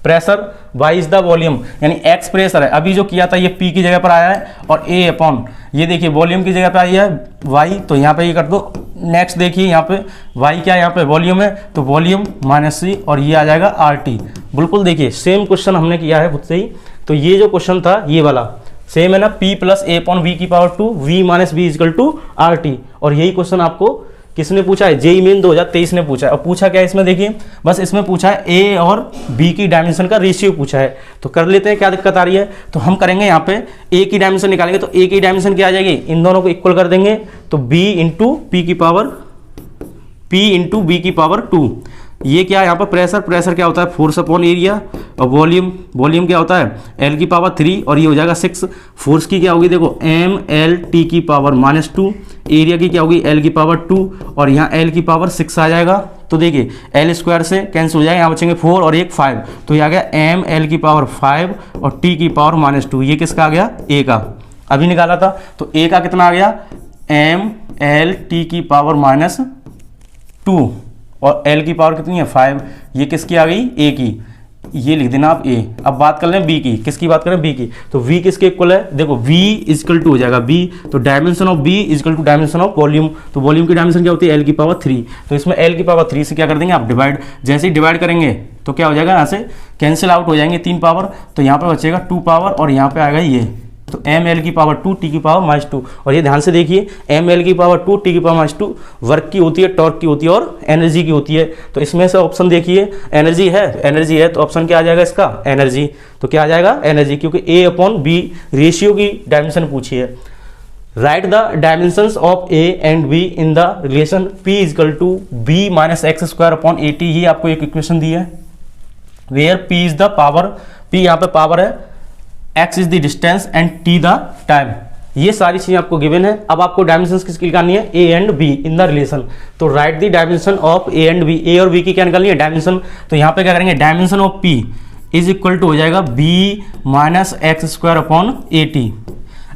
pressure y is the volume, यानी x प्रेशर है, अभी जो किया था ये p की जगह पर आया है, और a अपॉन ये देखिए वॉल्यूम की जगह पर आई है y, तो यहाँ पे ये कर दो। नेक्स्ट देखिए यहाँ पे y क्या है, यहाँ पे वॉल्यूम है, तो वॉल्यूम माइनस c, और ये आ जाएगा RT। बिल्कुल देखिए सेम क्वेश्चन हमने किया है खुद से ही, तो ये जो क्वेश्चन था ये वाला सेम है ना, p plus a upon v की power 2 v minus v is equal to RT, और यही क्वेश्चन आपको किसने पूछा है, जेईई मेन 2023 ने पूछा है। और पूछा क्या है इसमें, देखिए बस इसमें पूछा है ए और बी की डायमेंशन का रेशियो पूछा है, तो कर लेते हैं, क्या दिक्कत आ रही है। तो हम करेंगे यहाँ पे ए की डायमेंशन निकालेंगे, तो ए की डायमेंशन क्या आ जाएगी, इन दोनों को इक्वल कर देंगे, तो बी इंटू पी की पावर पी इंटू बी की पावर 2। ये क्या है यहाँ पर प्रेशर, प्रेशर क्या होता है फोर्स अपॉन एरिया, और वॉल्यूम, वॉल्यूम क्या होता है एल की पावर 3, और ये हो जाएगा 6। फोर्स की क्या होगी देखो एम एल टी की पावर -2, एरिया की क्या होगी एल की पावर 2, और यहाँ एल की पावर 6 आ जाएगा। तो देखिए एल स्क्वायर से कैंसिल हो जाएगा, यहाँ बचेंगे 4 और 1 5, तो ये आ गया एम एल की पावर 5 और टी की पावर -2। ये किसका आ गया, ए का, अभी निकाला था, तो ए का कितना आ गया एम एल टी की पावर -2, और L की पावर कितनी है 5, ये किसकी आ गई A की, ये लिख देना आप A। अब बात कर लें B की, किसकी बात करें B की, तो V किसके इक्वल है, देखो V इजकल टू हो जाएगा B, तो dimension of B equal to dimension of volume, तो वॉल्यूम की डायमेंशन क्या होती है L की पावर 3, तो इसमें L की पावर 3 से क्या कर देंगे आप डिवाइड, जैसे ही डिवाइड करेंगे तो क्या हो जाएगा, यहाँ से कैंसिल आउट हो जाएंगे 3 पावर, तो यहाँ पर बचेगा 2 पावर, और यहाँ पे आएगा ये, तो एम एल की पावर 2 टी की पावर -2, और ये ध्यान से देखिए एम एल की पावर 2 टी की पावर -2 वर्क की होती है, टॉर्क की होती है, और एनर्जी की होती है। तो इसमें से ऑप्शन देखिए एनर्जी है, एनर्जी है, तो ऑप्शन क्या आ जाएगा इसका एनर्जी, तो क्या आ जाएगा एनर्जी, क्योंकि ए अपॉन बी रेशियो की डायमेंशन पूछी है। Right the dimensions of A and B in the relation p equal to B minus X square upon A T, ये आपको एक इक्वेशन दी है, where p is the power, p यहाँ पे पावर है, x is the distance and t the time, ये सारी चीजें आपको गिवन है। अब आपको डायमेंशंस किसकी निकालनी है, a and b in the relation, तो right the dimension of a and b, a और b की क्या निकालनी है डायमेंशन, तो यहाँ पे क्या करेंगे dimension of p is equal to हो जाएगा b minus X square upon A T,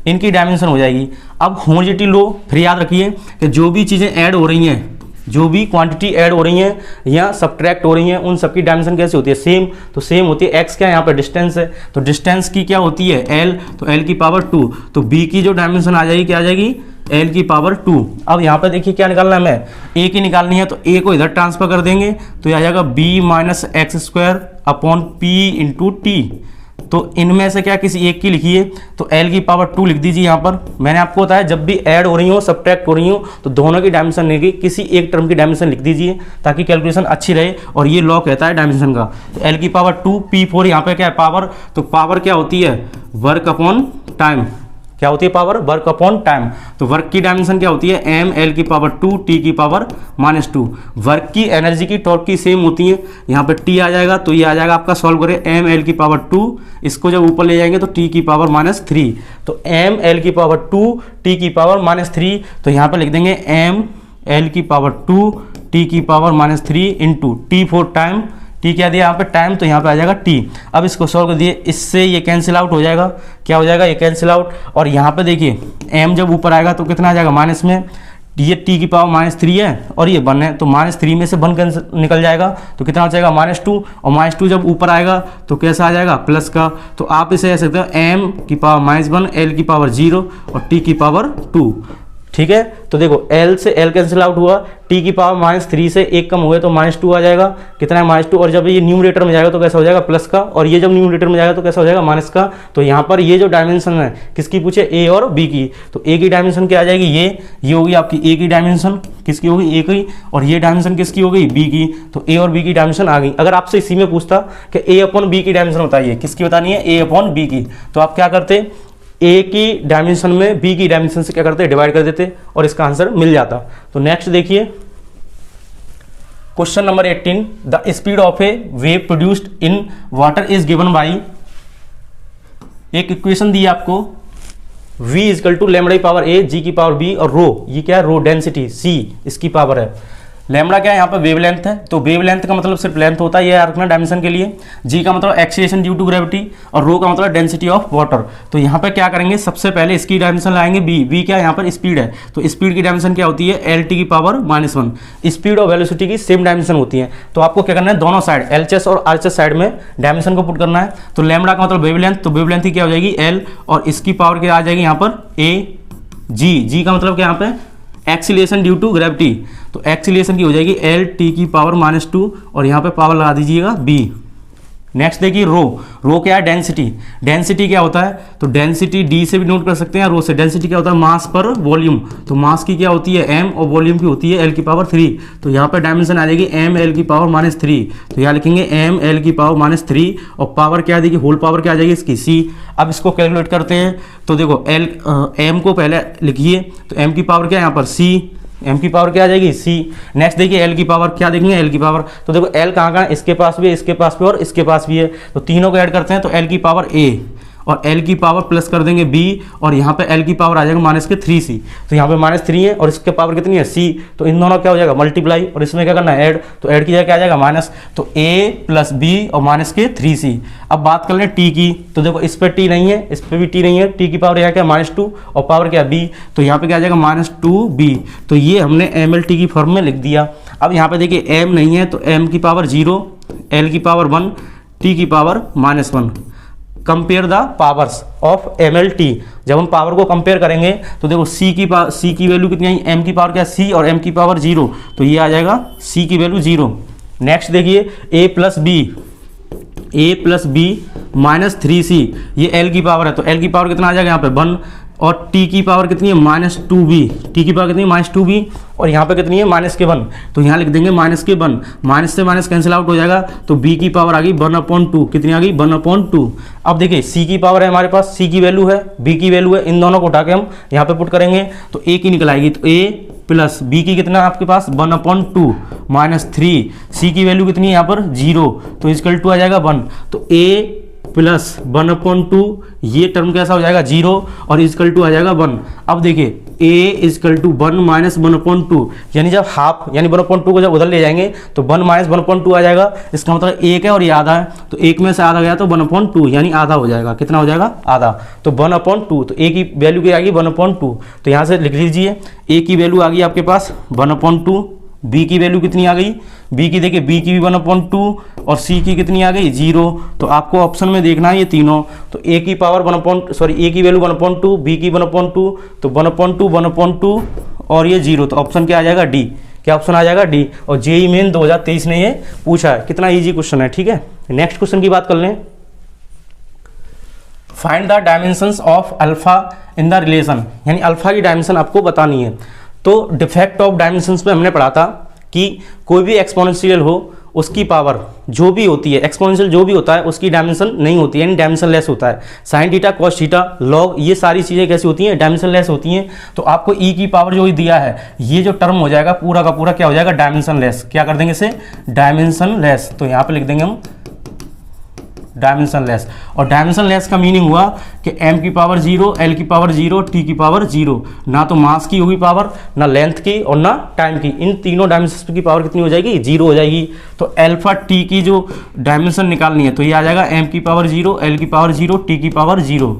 इनकी डायमेंशन हो जाएगी। अब होमोजेनिटी लो, फिर याद रखिए कि जो भी चीजें ऐड हो रही हैं, जो भी क्वांटिटी ऐड हो रही हैं या सब्ट्रैक्ट हो रही हैं, उन सबकी डायमेंशन कैसे होती है सेम, तो सेम होती है। x क्या है यहाँ पर डिस्टेंस है, तो डिस्टेंस की क्या होती है l, तो l की पावर 2, तो b की जो डायमेंशन आ जाएगी क्या आ जाएगी l की पावर 2। अब यहाँ पर देखिए क्या निकालना है हमें, a की निकालनी है, तो a को इधर ट्रांसफर कर देंगे, तो ये आ जाएगा b minus X square upon p into T, तो इनमें से क्या किसी एक की लिखिए, तो L की पावर 2 लिख दीजिए। यहाँ पर मैंने आपको बताया जब भी ऐड हो रही हो सब्ट्रैक्ट हो रही हो तो दोनों की डायमेंशन नहीं की, किसी एक टर्म की डायमेंशन लिख दीजिए ताकि कैलकुलेशन अच्छी रहे, और ये लॉ कहता है डायमेंशन का। तो L की पावर 2 P4, यहाँ पे क्या है पावर, तो पावर क्या होती है वर्क अपॉन टाइम, क्या होती है पावर वर्क अपॉन टाइम, तो वर्क की डायमेंशन क्या होती है एम एल की पावर 2 टी की पावर -2। वर्क की एनर्जी की टॉर्क की सेम होती है, यहाँ पे टी आ जाएगा, तो ये आ जाएगा आपका सॉल्व करें एम एल की पावर 2, इसको जब ऊपर ले जाएंगे तो टी की पावर -3, तो एम एल की पावर 2 टी की पावर -3, तो यहाँ पे लिख देंगे एम एल की पावर 2 टी की power -3 into T for time, T क्या दिया यहाँ पे टाइम, तो यहाँ पे आ जाएगा टी। अब इसको सॉल्व कर दिए, इससे ये कैंसिल आउट हो जाएगा, क्या हो जाएगा ये कैंसिल आउट, और यहाँ पे देखिए m जब ऊपर आएगा तो कितना आ जाएगा माइनस में, ये t की पावर -3 है और ये 1 है, तो -3 में से 1 निकल जाएगा, तो कितना हो जाएगा -2, और -2 जब ऊपर आएगा तो कैसा आ जाएगा प्लस का, तो आप इसे ऐसे सकते हो m की पावर -1 l की पावर 0 और t की पावर 2, ठीक है। तो देखो L से L कैंसिल आउट हुआ, T की पावर -3 से 1 कम हुए तो -2 आ जाएगा, कितना है -2, और जब ये न्यूमरेटर में जाएगा तो कैसा हो जाएगा प्लस का, और ये जब न्यूमरेटर में जाएगा तो कैसा हो जाएगा माइनस का। तो यहाँ पर ये जो डायमेंशन है किसकी पूछे A और B की, तो A की डायमेंशन क्या आ जाएगी ये होगी आपकी A की डायमेंशन, किसकी होगी A की, और ये डायमेंशन किसकी हो गई B की, तो A और B की डायमेंशन आ गई। अगर आपसे इसी में पूछता कि A अपॉन B की डायमेंशन बताइए, किसकी बतानी है A अपॉन B की, तो आप क्या करते A की डायमेंशन में B की डायमेंशन से क्या करते डिवाइड कर देते और इसका आंसर मिल जाता। तो नेक्स्ट देखिए question number 18, the speed of A wave produced in water is given by, एक इक्वेशन दी आपको v इजकल टू लैम्डा की पावर a, g की पावर b और रो, ये क्या है रो डेंसिटी c इसकी पावर है। लैम्बडा क्या है यहाँ पे वेवलेंथ है, तो वेवलेंथ का मतलब सिर्फ लेंथ होता है, ये याद रखना डायमेंशन के लिए। जी का मतलब एक्सीलरेशन ड्यू टू ग्रेविटी, और रो का मतलब डेंसिटी ऑफ वाटर। तो यहाँ पे क्या करेंगे, सबसे पहले इसकी डायमेंशन लाएंगे बी। बी क्या है यहाँ पर स्पीड है, तो स्पीड की डायमेंशन क्या होती है, एल टी की पावर -1। स्पीड और वेलोसिटी की सेम डायमेंशन होती है, तो आपको क्या करना है, दोनों साइड एलएचएस और आरएचएस साइड में डायमेंशन को पुट करना है। तो लैम्बडा का मतलब वेवलेंथ, तो वेवलेंथ की क्या हो जाएगी एल, और इसकी पावर क्या आ जाएगी यहाँ पर ए जी। जी का मतलब क्या यहाँ पे एक्सीलरेशन ड्यू टू ग्रेविटी, तो एक्सीलरेशन की हो जाएगी एल टी की पावर -2, और यहाँ पे पावर लगा दीजिएगा बी। नेक्स्ट देखिए रो। रो क्या है, डेंसिटी। डेंसिटी क्या होता है, तो डेंसिटी डी से भी नोट कर सकते हैं, रो से। डेंसिटी क्या होता है, मास पर वॉल्यूम, तो मास की क्या होती है एम, और वॉल्यूम की होती है एल की पावर 3। तो यहाँ पर डायमेंशन आ जाएगी एम एल की पावर -3, तो यहाँ लिखेंगे एम एल की पावर -3, और पावर क्या आ जाएगी, होल पावर क्या आ जाएगी इसकी सी। अब इसको कैलकुलेट करते हैं, तो देखो एल एम को पहले लिखिए, तो एम की पावर क्या है यहाँ पर सी, एम की पावर क्या आ जाएगी सी। नेक्स्ट देखिए एल की पावर, क्या देखेंगे एल की पावर, तो देखो एल कहाँ कहाँ है, इसके पास भी है, इसके पास भी और इसके पास भी है, तो तीनों को ऐड करते हैं, तो एल की पावर ए, और एल की पावर प्लस कर देंगे बी, और यहाँ पे एल की पावर आ जाएगा -3c। तो यहाँ पे -3 है और इसके पावर कितनी है सी, तो इन दोनों क्या हो जाएगा मल्टीप्लाई, और इसमें क्या करना है ऐड, तो ऐड की जगह क्या आ जाएगा माइनस, तो a + b और -3c। अब बात कर लें टी की, तो देखो इस पर टी नहीं है, इस पर भी टी नहीं है, टी की पावर यहाँ क्या -2 और पावर क्या b, तो यहाँ पे क्या आ जाएगा -2b। तो ये हमने mlt की फॉर्म में लिख दिया। अब यहाँ पे देखिए m नहीं है, तो m की पावर 0, l की पावर 1, t की power -1। Compare the powers of MLT। जब हम पावर को कंपेयर करेंगे तो देखो C की वैल्यू कितनी आई, M की पावर क्या C, और M की पावर 0, तो ये आ जाएगा C की वैल्यू 0। नेक्स्ट देखिए A + B -3c, ये L की पावर है, तो L की पावर कितना आ जाएगा यहाँ पे 1, और T की पावर कितनी है -2b, T की पावर कितनी है -2b, और यहाँ पे कितनी है -1, तो यहाँ लिख देंगे -1, माइनस से माइनस कैंसिल आउट हो जाएगा, तो B की पावर आ गई 1/2, कितनी आ गई 1/2। अब देखिए C की पावर है हमारे पास, C की वैल्यू है, B की वैल्यू है, इन दोनों को उठा के हम यहाँ पे पुट करेंगे, तो A की निकल आएगी, तो A + B की कितना है आपके पास 1/2 -3, C की वैल्यू कितनी है यहाँ पर 0, तो = आ जाएगा 1, तो A + 1/2, ये टर्म कैसा हो जाएगा 0, और = आ जाएगा 1। अब देखिए A = 1 - 1/2, यानी जब हाफ यानी 1/2 को जब उधर ले जाएंगे तो 1 - 1/2 आ जाएगा, इसका मतलब 1 है और ये आधा है, तो 1 में से आधा गया तो 1/2, यानी आधा हो जाएगा, कितना हो जाएगा आधा, तो 1/2, तो A की वैल्यू क्या आ गई 1/2, तो यहाँ से लिख लीजिए A की वैल्यू आ गई आपके पास 1/2, B की वैल्यू कितनी आ गई, B की देखिए B की भी 1/2, और C की कितनी आ गई 0, तो आपको ऑप्शन में देखना है ये तीनों, तो A की पावर A की वैल्यू 1/2, B की 1/2, तो 1/2 1/2 और ये 0, तो ऑप्शन क्या आ जाएगा डी। क्या ऑप्शन आ जाएगा डी। और जेईई मेन 2023 ने ये पूछा है, कितना इजी क्वेश्चन है, ठीक है। नेक्स्ट क्वेश्चन की बात कर लें, find the dimensions of alpha in the relation, यानी अल्फा की डायमेंशन आपको बतानी है। तो डिफेक्ट ऑफ डायमेंशंस में हमने पढ़ा था कि कोई भी एक्सपोनेंशियल हो उसकी पावर जो भी होती है, एक्सपोनेंशियल जो भी होता है उसकी डायमेंशन नहीं होती है, यानी डायमेंशन लेस होता है। Sine theta, cos theta, log, ये सारी चीज़ें कैसी होती हैं, डायमेंशन लेस होती हैं। तो आपको ई की पावर जो दिया है, ये जो टर्म हो जाएगा पूरा का पूरा क्या हो जाएगा, डायमेंशन लेस। क्या कर देंगे इसे, डायमेंशन लेस। तो यहाँ पे लिख देंगे हम डायमेंशन लेस। और डायमेंशन लेस का मीनिंग हुआ कि m की पावर 0, l की पावर 0, t की पावर 0, ना तो मास की होगी पावर, ना लेंथ की और ना टाइम की, इन तीनों डायमेंशन की पावर कितनी हो जाएगी, 0 हो जाएगी। तो अल्फा t की जो डायमेंशन निकालनी है तो ये आ जाएगा m की पावर 0, l की पावर 0, t की पावर 0।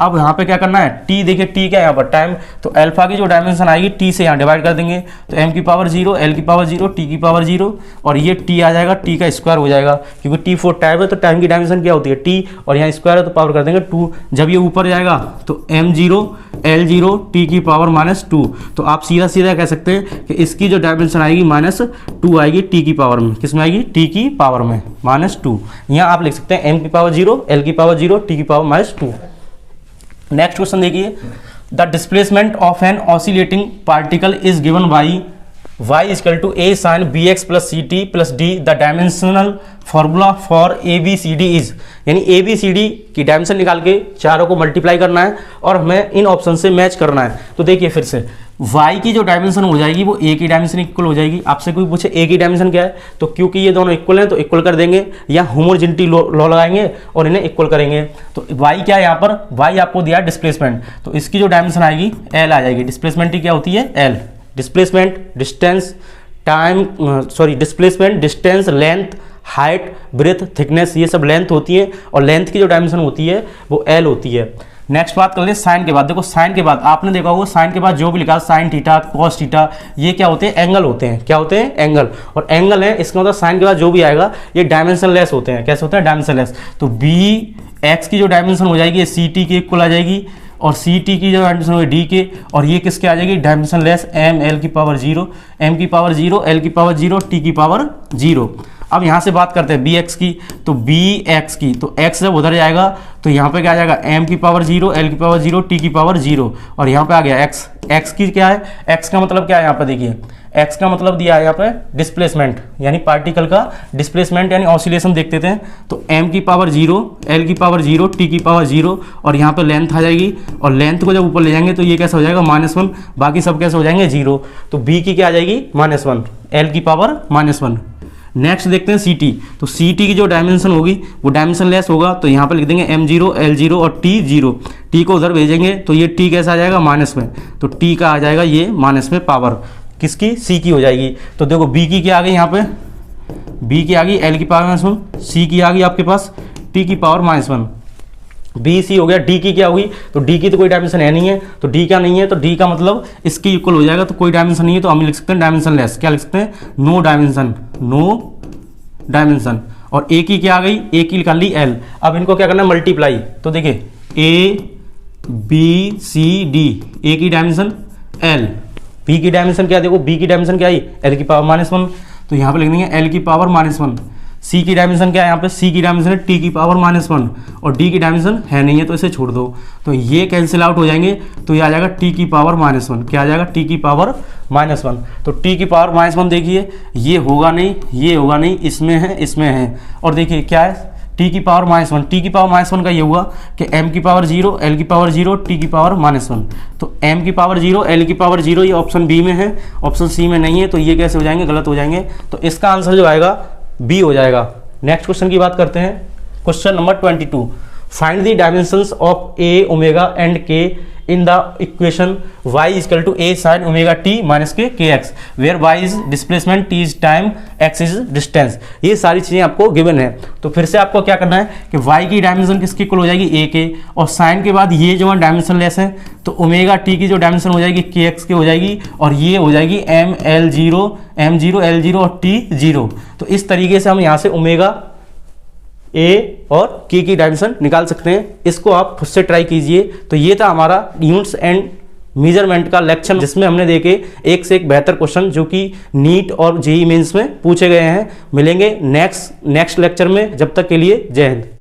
अब यहाँ पे क्या करना है, t देखिए t क्या है यहाँ पर टाइम, तो अल्फा की जो डायमेंशन आएगी t से यहाँ डिवाइड कर देंगे, तो m की पावर 0, l की पावर 0, t की पावर 0, और ये t आ जाएगा, t का स्क्वायर हो जाएगा, क्योंकि t 4 टाइम है तो टाइम की डायमेंशन क्या होती है t, और यहाँ स्क्वायर है तो पावर कर देंगे 2। जब ये ऊपर जाएगा तो m0, l0, t की पावर -2। तो आप सीधा सीधा कह सकते हैं कि इसकी जो डायमेंशन आएगी -2 आएगी t की पावर में, किस में आएगी, t की पावर में -2। यहाँ आप लिख सकते हैं m की पावर 0, l की पावर 0, t की पावर -2। नेक्स्ट क्वेश्चन देखिए, the displacement of an oscillating particle is given by y = a sin bx + ct + d। The dimensional formula for ABCD is, यानी ABCD की डायमेंशन निकाल के चारों को मल्टीप्लाई करना है और हमें इन ऑप्शन से मैच करना है। तो देखिए फिर से y की जो डायमेंशन हो जाएगी वो a की डायमेंशन इक्वल हो जाएगी। आपसे कोई पूछे a की डायमेंशन क्या है, तो क्योंकि ये दोनों इक्वल हैं तो इक्वल कर देंगे, या होमोजेनिटी लॉ लगाएंगे और इन्हें इक्वल करेंगे। तो y क्या है यहाँ पर, y आपको दिया डिस्प्लेसमेंट, तो इसकी जो डायमेंशन आएगी l आ जाएगी। डिस्प्लेसमेंट की क्या होती है l, displacement, distance, time displacement, distance, length, height, breadth, thickness, ये सब लेंथ होती है और लेंथ की जो डायमेंशन होती है वो एल होती है। नेक्स्ट बात कर लें साइन के बाद। देखो साइन के बाद आपने देखा होगा साइन के बाद जो भी लिखा साइन थीटा, कॉस थीटा, ये क्या होते हैं? एंगल होते हैं। क्या होते हैं? एंगल। और एंगल है, इसका मतलब साइन के बाद जो भी आएगा ये डायमेंशन लेस होते हैं। कैसे होते हैं? Dimension less. तो बी एक्स की जो डायमेंशन हो जाएगी ये सी टी के इक्वल आ जाएगी और सी टी की जो डायमेंशन होगी डी के, और ये किसके आ जाएगी? डायमेंशन लेस एम एल की पावर 0, एम की पावर 0, एल की पावर 0, टी की पावर 0। अब यहाँ से बात करते हैं बी एक्स की। तो बी एक्स की, तो एक्स जब उधर जाएगा तो यहाँ पे क्या आ जाएगा? एम की पावर 0, एल की पावर 0, टी की पावर 0, और यहाँ पे आ गया एक्स। एक्स की क्या है? एक्स का मतलब क्या है? यहाँ पे देखिए एक्स का मतलब दिया है यहाँ पे डिस्प्लेसमेंट, यानी पार्टिकल का डिस्प्लेसमेंट यानी ऑसिलेशन देखते थे। तो एम की पावर 0, एल की पावर 0, टी की पावर 0, और यहाँ पे लेंथ आ जाएगी, और लेंथ को जब ऊपर ले जाएंगे तो ये कैसे हो जाएगा? -1, बाकी सब कैसे हो जाएंगे? 0। तो बी की क्या आ जाएगी? -1, एल की पावर -1। नेक्स्ट देखते हैं सी टी। तो सी टी की जो डायमेंशन होगी वो डायमेंशन लेस होगा, तो यहाँ पे लिख देंगे m0, l0 और t0। टी को उधर भेजेंगे तो ये टी कैसा आ जाएगा? माइनस में, तो टी का आ जाएगा ये माइनस में पावर किसकी? सी की हो जाएगी। तो देखो बी की क्या आ गई? यहाँ पे बी की आ गई एल की पावर -1, सी की आ गई आपके पास टी की पावर -1, बी सी हो गया। डी की क्या होगी? तो डी की तो कोई डायमेंशन है नहीं है, तो डी का नहीं है, तो डी का मतलब इसके इक्वल हो जाएगा, तो कोई डायमेंशन नहीं है, तो हम लिख सकते हैं डायमेंशन लेस। क्या लिख सकते हैं? No dimension, no dimension. और ए की क्या आ गई? ए की निकाल ली एल। अब इनको क्या करना है? मल्टीप्लाई। तो देखिए ए बी सी डी, ए की डायमेंशन एल, बी की डायमेंशन क्या? देखो बी की डायमेंशन क्या आई? एल की पावर -1, तो यहाँ पे लिख देंगे एल की पावर -1। सी की डायमेंशन क्या है? यहाँ पे सी की डायमेंशन है टी की पावर -1, और डी की डायमेंशन है नहीं है तो इसे छोड़ दो, तो ये कैंसिल आउट हो जाएंगे, तो ये आ जाएगा टी की पावर -1। क्या आ जाएगा? टी की पावर -1। तो टी की पावर -1 देखिए ये होगा नहीं, ये होगा नहीं, इसमें है, इसमें है, और देखिए क्या है? टी की पावर -1। टी की पावर -1 का ये हुआ कि m की पावर 0, l की पावर 0, टी की पावर -1। तो m की पावर 0, l की पावर 0 ये ऑप्शन बी में है, ऑप्शन सी में नहीं है, तो ये कैसे हो जाएंगे? गलत हो जाएंगे। तो इसका आंसर जो आएगा बी हो जाएगा। नेक्स्ट क्वेश्चन की बात करते हैं। Question number 22, find the dimensions of a, omega and k in the equation y equal to a sin omega t minus k kx, where y is displacement, t is time, x is distance. ये सारी चीजें आपको given है। तो फिर से आपको क्या करना है कि y की डायमेंशन किसकी इक्वल हो जाएगी? a के, और sin के बाद ये जो डायमेंशन लेस है तो ओमेगा t की जो डायमेंशन हो जाएगी kx की हो जाएगी, और ये हो जाएगी m0, l0 और t0। तो इस तरीके से हम यहाँ से ओमेगा ए और के की डायमेंशन निकाल सकते हैं। इसको आप खुद से ट्राई कीजिए। तो ये था हमारा यूनिट्स एंड मेजरमेंट का लेक्चर, जिसमें हमने देखे एक से एक बेहतर क्वेश्चन जो कि नीट और जेईई मेंस में पूछे गए हैं। मिलेंगे नेक्स्ट लेक्चर में, जब तक के लिए जय हिंद।